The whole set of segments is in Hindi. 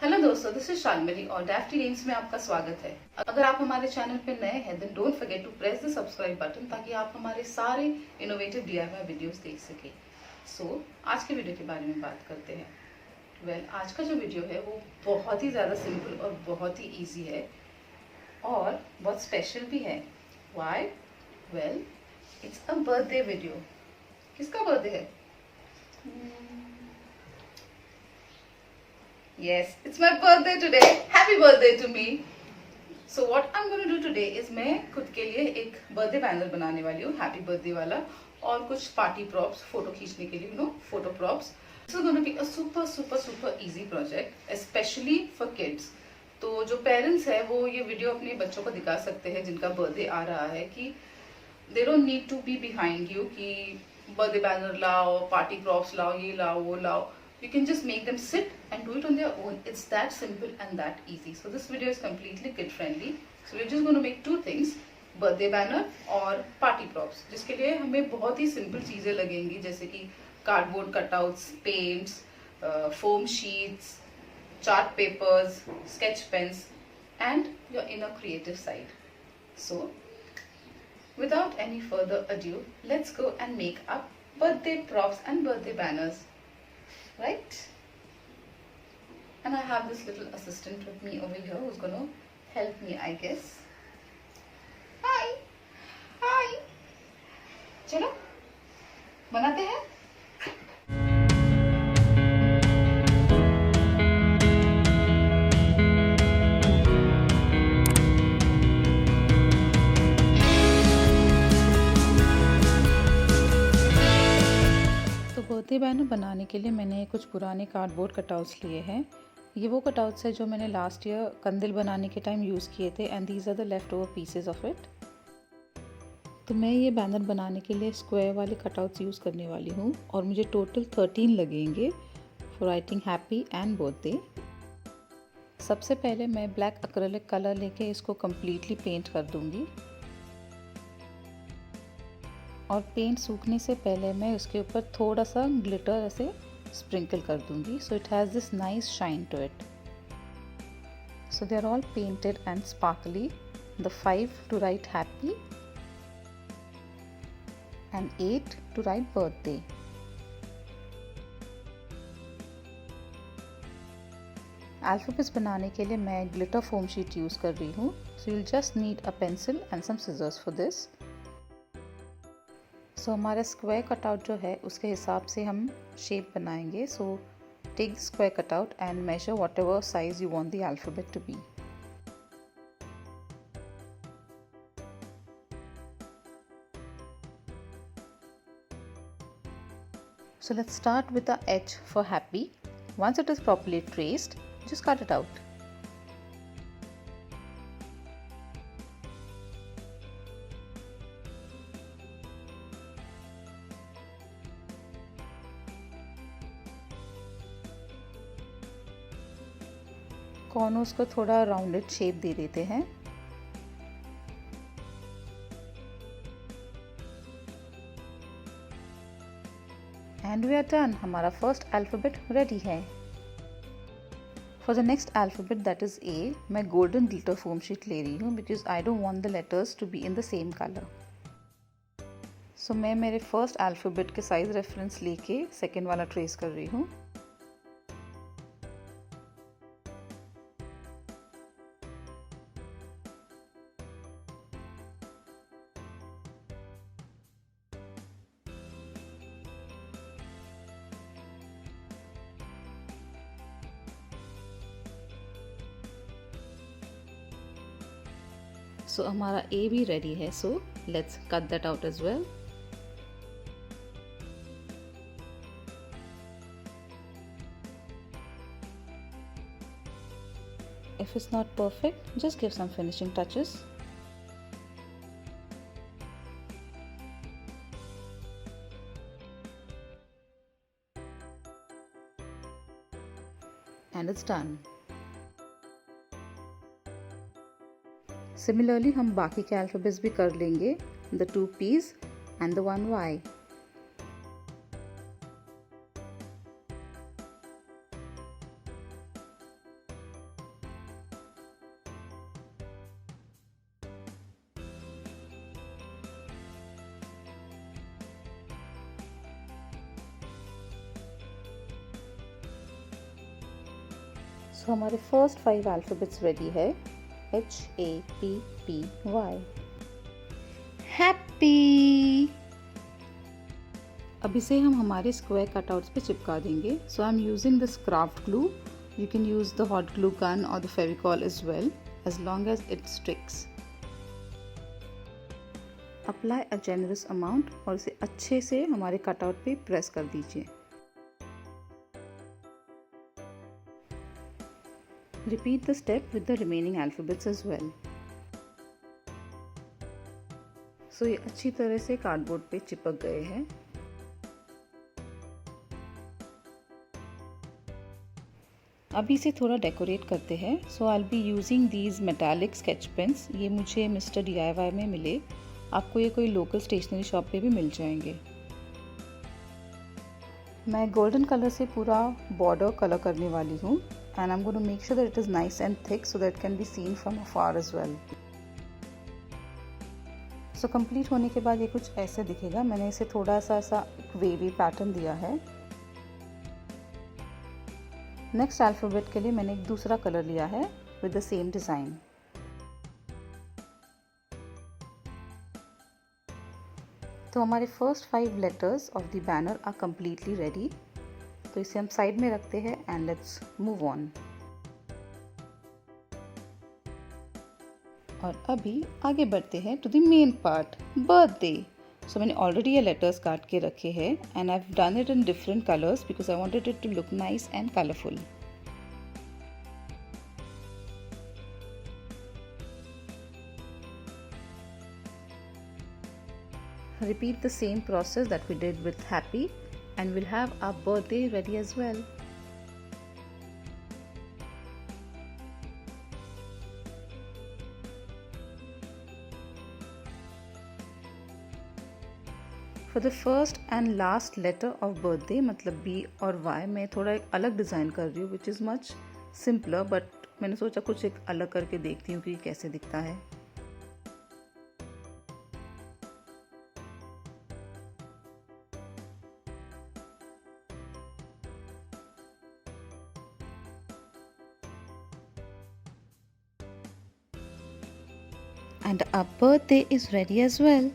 हेलो दोस्तों, दिस इज शालमली और डैफ्टी नेम्स में आपका स्वागत है। अगर आप हमारे चैनल पे नए हैं then don't forget to press the subscribe button ताकि आप हमारे सारे इनोवेटिव DIY वीडियोस देख सकें। सो आज के वीडियो के बारे में बात करते हैं। आज का जो वीडियो है वो बहुत ही ज़्यादा सिंपल और बहुत ही ईजी है और बहुत स्पेशल भी है। Why? Well, it's a birthday video. किसका बर्थडे है? Yes, it's my birthday today. Happy birthday to me. So what I'm going to do today is मैं खुद के लिए एक बर्थडे बैनर बनाने वाली हूँ, हैप्पी बर्थडे वाला, और कुछ पार्टी प्रॉप्स, फोटो खींचने के लिए, photo props. This is going to be a super easy project, especially for kids. तो जो पेरेंट्स है वो ये वीडियो अपने बच्चों को दिखा सकते हैं जिनका बर्थडे आ रहा है कि they don't need to be behind you कि बर्थडे बैनर लाओ, पार्टी प्रॉप्स लाओ, ये लाओ, वो लाओ. You can just make them sit and do it on their own. It's that simple and that easy. So this video is completely kid friendly. So we're just going to make two things, birthday banner और party props, जिसके लिए हमें बहुत ही simple चीजें लगेंगी जैसे कि cardboard cutouts, paints, foam sheets, chart papers, sketch pens and your inner creative side. So without any further ado, let's go and make up birthday props and birthday banners. Right? And I have this little assistant with me over here who's going to help me, I guess. Hi! चलो बनाते हैं. बर्थडे बैनर बनाने के लिए मैंने कुछ पुराने कार्डबोर्ड कटआउट्स लिए हैं. ये वो कटआउट्स है जो मैंने लास्ट ईयर कंदिल बनाने के टाइम यूज़ किए थे and these are the left over pieces of it. तो मैं ये बैनर बनाने के लिए स्क्वायर वाले कटआउट्स यूज़ करने वाली हूँ और मुझे टोटल 13 लगेंगे for writing happy and birthday. सबसे पहले मैं ब्लैक एक्रेलिक कलर लेके इसको कम्प्लीटली पेंट कर दूँगी और पेंट सूखने से पहले मैं उसके ऊपर थोड़ा सा ग्लिटर ऐसे स्प्रिंकल कर दूंगी so it has this nice shine to it. So they are all painted and sparkly. The 5 to write happy and 8 to write birthday. Alphabets बनाने के लिए मैं ग्लिटर फोम शीट यूज़ कर रही हूँ. So you'll just need a pencil and some scissors for this. So हमारा स्क्वायर कटआउट जो है उसके हिसाब से हम शेप बनाएंगे. So take the square cutout and measure whatever size you want the alphabet to be. So let's start with the H for happy. Once it is properly traced, just cut it out. Corners को थोड़ा राउंडेड शेप दे देते हैं. And we are done. हमारा फर्स्ट अल्फ़ाबेट रेडी है. For the next alphabet that is A, मैं गोल्डन ग्लिटर फोम शीट ले रही हूँ because I don't want the letters to be in the same colour. So मैं मेरे फर्स्ट अल्फ़ाबेट के साइज रेफरेंस लेके सेकेंड वाला ट्रेस कर रही हूँ. सो हमारा ए भी रेडी है. So let's cut that out as well. If it's not perfect, just give some finishing touches. And it's done. Similarly, हम बाकी के अल्फ़ाबेट्स भी कर लेंगे. The 2 P's and the 1 Y. So हमारे फर्स्ट 5 अल्फ़ाबेट्स रेडी है, HAPPY, हैप्पी। अब इसे हम हमारे स्क्वायर कटआउट्स पे चिपका देंगे। So I am using this craft glue, you can use the hot glue gun और the Fevicol as well, as long as it sticks. Apply a generous amount और इसे अच्छे से हमारे कटआउट पे प्रेस कर दीजिए। Repeat the step with the remaining alphabets as well. So ये अच्छी तरह से कार्डबोर्ड पे चिपक गए हैं। अभी इसे थोड़ा डेकोरेट करते हैं। So I'll be using these metallic sketch pens. ये मुझे मिस्टर DIY में मिले, आपको ये कोई लोकल स्टेशनरी शॉप पे भी मिल जाएंगे। मैं गोल्डन कलर से पूरा बॉर्डर कलर करने वाली हूँ, and I'm going to make sure that it is nice and thick so that it can be seen from afar as well. So complete होने के बाद ये कुछ ऐसे दिखेगा। मैंने इसे थोड़ा सा ऐसा वेवी पैटर्न दिया है। नेक्स्ट अल्फ़ाबेट के लिए मैंने एक दूसरा कलर लिया है विद द सेम डिज़ाइन। तो हमारे first 5 letters of the banner are completely ready. तो इसे हम साइड में रखते हैं एंड लेट्स मूव ऑन। और अभी आगे बढ़ते हैं to the main part, birthday. So मैंने ऑलरेडी ये लेटर्स काट के रखे हैं and I have done it in different colours because I wanted it to look nice and colourful. Repeat the same process that we did with happy and we'll have our birthday ready as well. For the first and last letter of birthday मतलब B और Y मैं थोड़ा एक अलग डिज़ाइन कर रही हूँ which is much simpler, but मैंने सोचा कुछ एक अलग करके देखती हूँ कि कैसे दिखता है। And our birthday is ready as well.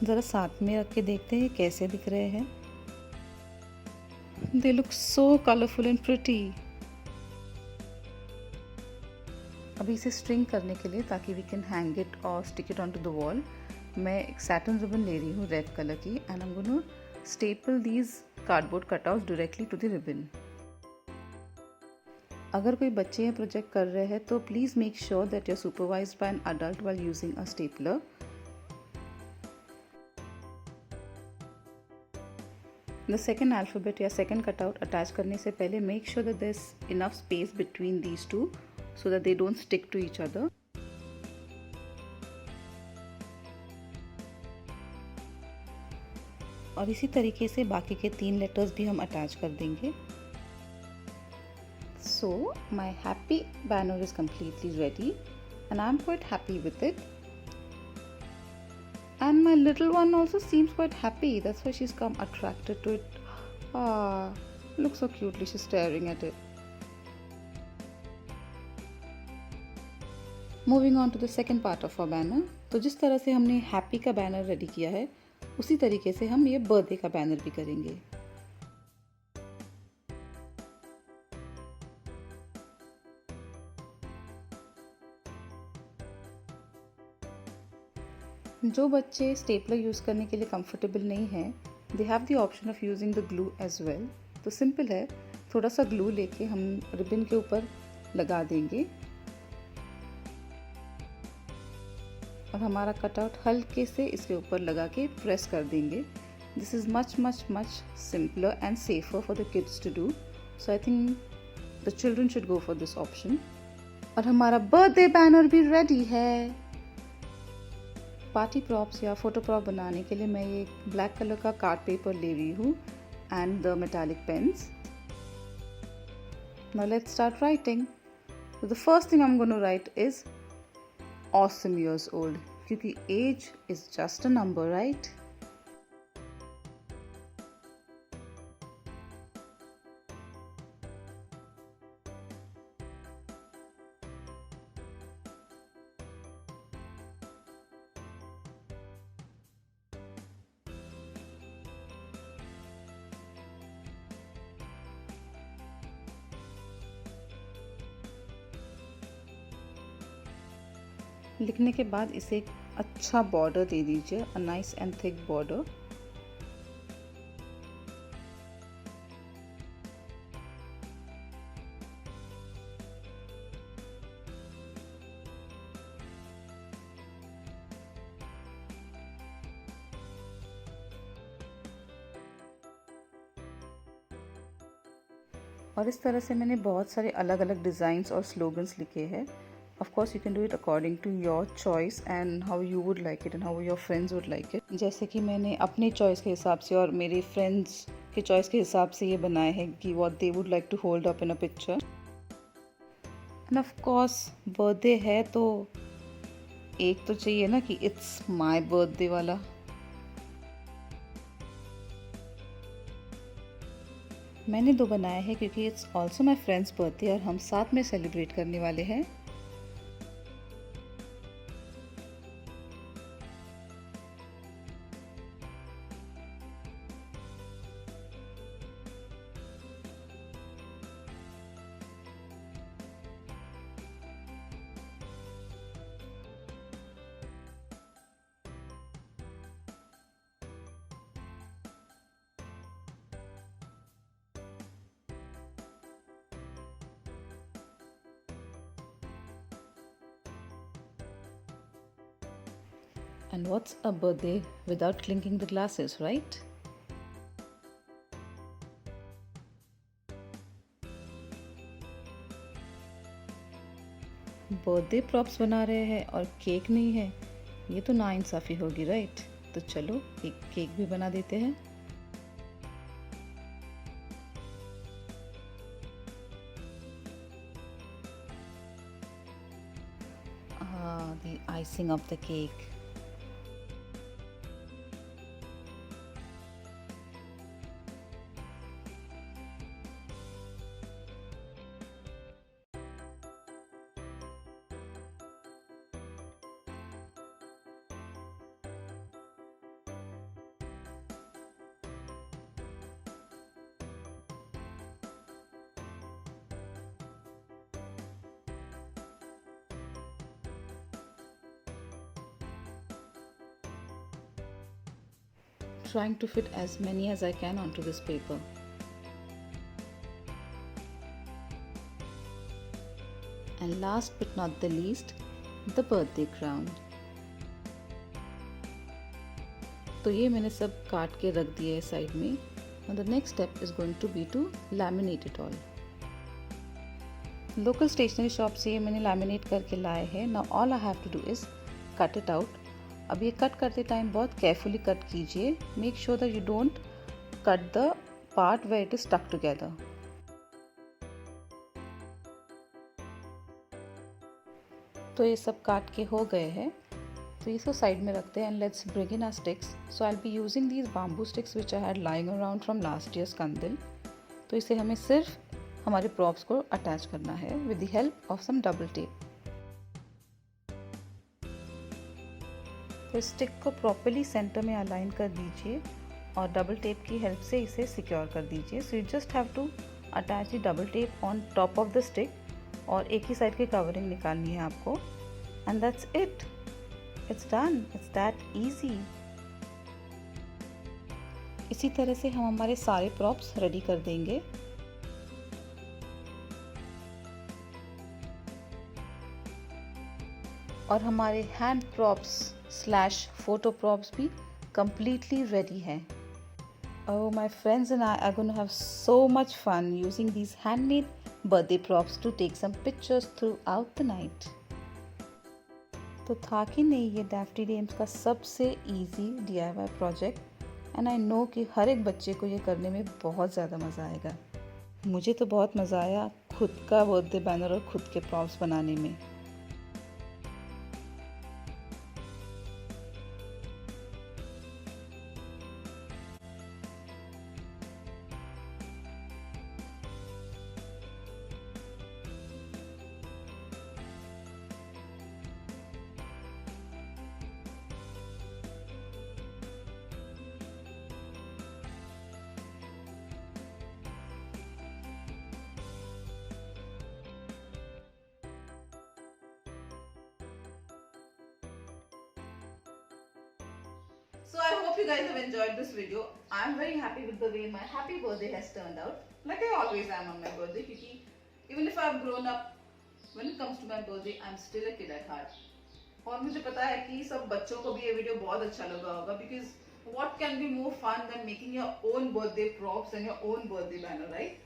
ज़रा साथ में रख के देखते हैं कैसे दिख रहे हैं। They look so colorful and pretty. अभी इसे स्ट्रिंग करने के लिए ताकि we can hang it or stick it onto the wall, मैं एक satin ribbon ले रही हूँ रेड कलर की and I'm going to staple these cardboard cutouts directly to the ribbon. अगर कोई बच्चे ये प्रोजेक्ट कर रहे हैं तो please make sure that you are supervised by an adult while using a stapler. The second alphabet या सेकेंड कटआउट अटैच करने से पहले make sure that there is enough space between these two so that they don't stick to each other. और इसी तरीके से बाकी के 3 लेटर्स भी हम अटैच कर देंगे। So my happy banner is completely ready and I'm quite happy with it. And my little one also seems quite happy. That's why she's come attracted to it. Ah, looks so cutely. She's staring at it. Moving on to the second part of our banner. तो जिस तरह से हमने हैप्पी का बैनर रेडी किया है उसी तरीके से हम ये बर्थडे का बैनर भी करेंगे। जो बच्चे स्टेपलर यूज़ करने के लिए कंफर्टेबल नहीं हैं, they have the option of using the glue as well. तो सिंपल है, थोड़ा सा ग्लू लेके हम रिबन के ऊपर लगा देंगे और हमारा कटआउट हल्के से इसके ऊपर लगा के प्रेस कर देंगे। This is much much much simpler and safer for the kids to do, so I think the children should go for this option. और हमारा बर्थडे बैनर भी रेडी है। पार्टी प्रॉप्स या फोटो प्रॉप बनाने के लिए मैं ये ब्लैक कलर का कार्ड पेपर ले रही हूँ and the metallic pens. Now let's start writing. The first thing I am going to write is awesome years old. क्योंकि age is just a number, right? लिखने के बाद इसे एक अच्छा बॉर्डर दे दीजिए, a nice and thick border. और इस तरह से मैंने बहुत सारे अलग अलग डिज़ाइंस और स्लोगन्स लिखे हैं। Of course you can do it according to your choice and how you would like it and how your friends would like it. जैसे कि मैंने अपने चॉइस के हिसाब से और मेरे फ्रेंड्स के चॉइस के हिसाब से ये बनाए हैं कि what they would like to hold up in a picture. And of course birthday है तो एक तो चाहिए ना कि इट्स माय बर्थडे वाला। मैंने 2 बनाए हैं क्योंकि it's also my friends birthday और हम साथ में सेलिब्रेट करने वाले हैं। And what's a birthday without clinking the glasses, right? Birthday props बना रहे हैं और केक नहीं है, ये तो नाइंसाफ़ी होगी, राइट? तो चलो एक केक भी बना देते हैं। The icing of the cake. Trying to fit as many as I can onto this paper. And last but not the least, the birthday crown. तो ये मैंने सब काट के रख दिया है साइड में। Now the next step is going to be to laminate it all. Local stationery shop से ये मैंने लैमिनेट करके लाए हैं। Now all I have to do is cut it out. अब ये कट करते टाइम बहुत केयरफुली कट कीजिए। Make sure that you don't cut the part where it is stuck together. तो ये सब काट के हो गए हैं, तो इसको साइड में रखते हैं and let's bring in our sticks. So I will be using these bamboo sticks which I had lying around from last year's kandil. तो इसे हमें सिर्फ हमारे प्रॉप्स को अटैच करना है with the help of some double tape. तो स्टिक को प्रॉपर्ली सेंटर में अलाइन कर दीजिए और डबल टेप की हेल्प से इसे सिक्योर कर दीजिए। So you just have to attach the double tape on top of the stick और एक ही साइड की कवरिंग निकालनी है आपको and that's it, it's done, it's that easy. इसी तरह से हम हमारे सारे प्रॉप्स रेडी कर देंगे। और हमारे hand props slash photo props भी completely ready है। Oh, my friends and I are going to have so much fun using these handmade birthday props to take some pictures throughout the night. तो था कि नहीं ये डैफ्टी डेम्स का सबसे easy DIY project and I know कि हर एक बच्चे को ये करने में बहुत ज़्यादा मज़ा आएगा। मुझे तो बहुत मज़ा आया खुद का बर्थडे बैनर और खुद के प्रॉप्स बनाने में। So I hope you guys have enjoyed this video. I'm very happy with the way my happy birthday has turned out. Like I always am on my birthday, because even if I've grown up, when it comes to my birthday, I'm still a kid at heart. और मुझे पता है कि सब बच्चों को भी ये वीडियो बहुत अच्छा लगा होगा, because what can be more fun than making your own birthday props and your own birthday banner, right?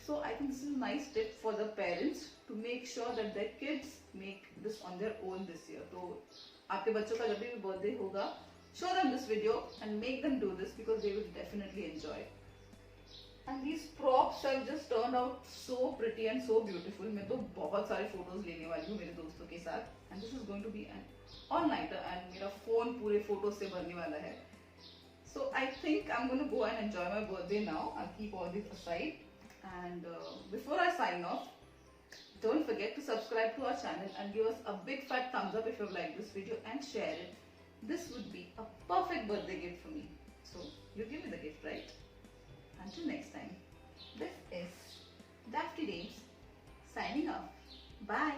So I think this is a nice tip for the parents to make sure that their kids make this on their own this year. तो आपके बच्चों का जब भी birthday होगा, show them this video and make them do this because they will definitely enjoy. And these props have just turned out so pretty and so beautiful. मैं तो बहुत सारे photos लेने वाली हूँ मेरे दोस्तों के साथ. And this is going to be an all-nighter and मेरा phone पूरे photos से भरने वाला है. So I think I'm going to go and enjoy my birthday now. I'll keep all these aside. And before I sign off, don't forget to subscribe to our channel and give us a big fat thumbs up if you've liked this video and share it. This would be a perfect birthday gift for me. So you give me the gift, right? Until next time, this is Dafty Dames signing off. Bye.